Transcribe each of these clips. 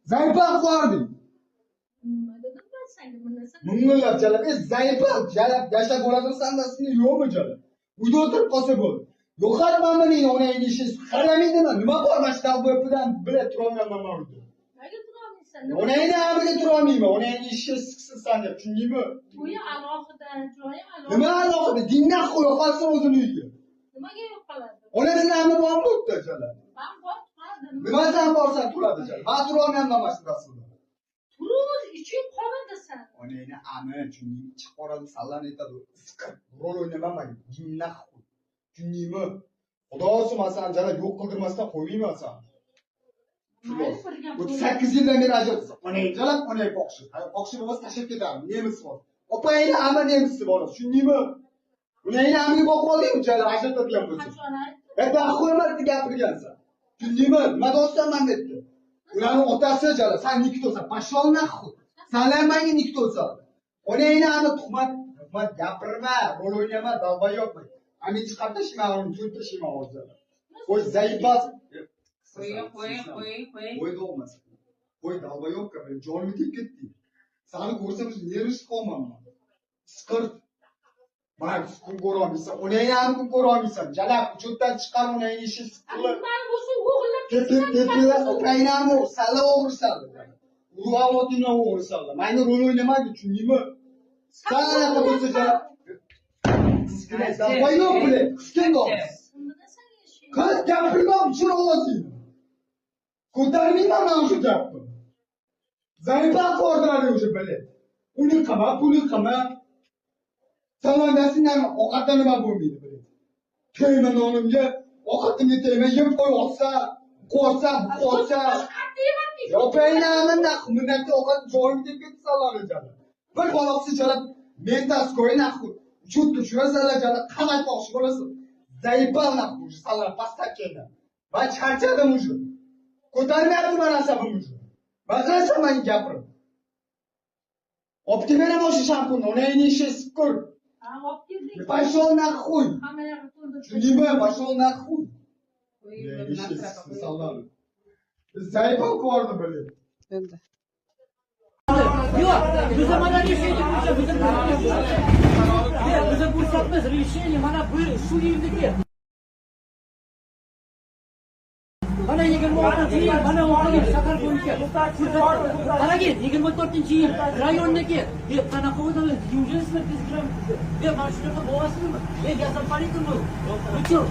Zayıfal koyardın. Mıngıllap jalap. Zayıfal jalap. Yaşap oladırsan da aslında yok mu jalap? Uyda oturup kalsa bol. Yo'qar mana meni ona idishingiz qaramaydi-mi? Nima bor mana shu talboy bilan bila turolmayman men uyda. Nega turolmaysan? Ona endi amiga turolmayman. Ona endi ishni siqsin deb, tushundingmi? To'yi alohida, joyi alohida. Nima alohida? Dindan qo'ya qolsin o'zini uyga. Nimaga yo'q qoladi? Onasini ami bormi o'tda jalab? Men bordim. Nimadan borsan turadi jalab? Men turolmayman mana shu rasulda. Turuz ichib qoladi sen. Ona endi ami tushundingmi? Chiqib boradi, sallan aytadi. Isqir. Rol o'ynamayman. Dindan qo'y. Tushundingmi? Xudosi masalan jalab yo'q qildirmasdan qo'ymayman sen. Bu 8 yildan beri ajratish. Ona jalab, ona boqshi. Boqshi bo'lmasa tashlab ketaman. Nemis bor. Opangni ama nemisi bor. Tushundingmi? Ularni amiga boqib oldingmi jalab ajratadigan bo'lsa. Ben qo'ymasdi gapirgansan. Tushundingmi? Nima do'stam men debdi. Ularning otasi jalab, sen nikto'san. Pashol nahud. Sanlar menga nikto'san. Onangni ami tuhmat gapirma, rol o'ynama, dalba yo'qmi? Ami chiqarib tashlayman, uni tashlayman hozir. Qo'y zaybas. Qo'y bo'lmas. Qo'y dalba yo'qqa, men jonimga tegib ketdi. Seni ko'rsam nervisi qolmayman. Siqirt. Bak, kun ko'rolmaysan. Onangni ham kun ko'rolmaysan. Jalab, cho'tdan chiqar onangni ishi siqilib. Men bo'lsa o'g'illar Tepila, opangni ham sala o'g'risaldi. Urg'avotingni o'g'risaldi. Meni rol o'ynamadi, tushundingmi? Sanaqa bo'lsa jalab. Dalba yo'q bile. Qisqandoq. Qiz gapirmam uchun ovozingni. Ko'tarmayman men shu gapni. Zayıfal ko'rdiradi o'sha bile. Uni qama, puli qama. Salondasindan ovqatda nima bo'lmaydi bile. Tegma nonimga, ovqatimga tegma, yeb qo'y olsa, qo'rsa, qo'rsa. Yo'qaynamda minnatga ovqat joyim deb ketdi salonda. Bir baloqsi jalab, mentas qo'yna qilib, chutga tushirasanlar jalab, qamat boqshi bo'lasiz. Zayıfal naqur, salon pastakenda. Ben charchadim o'sha. Ko'tarmayapti men asabim o'sha. Baqirasan men gapirib. Olib kelmana o'sha shampun, onangni ishi siqir. olib keldik. Pashol naqo'y. Hamma yoqni to'ldirib. Tushundingmi? Pashol naqo'y. Salon. Zayıfal ko'rdi bile. Endi. Yok, bize mana решение bo'yicha bize ko'rsatmas решение mana bu shu yerdagi. Mana 26-yil, mana o'qilgan shahar bo'yicha. Qaragin, 24-yil rayondagi qanaqa o'zini yuristlar tizim. Mana shunaqa bo'lasizmi? Yasab qo'ydingmi? Uchun.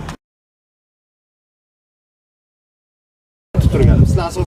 Turgan. Sizlar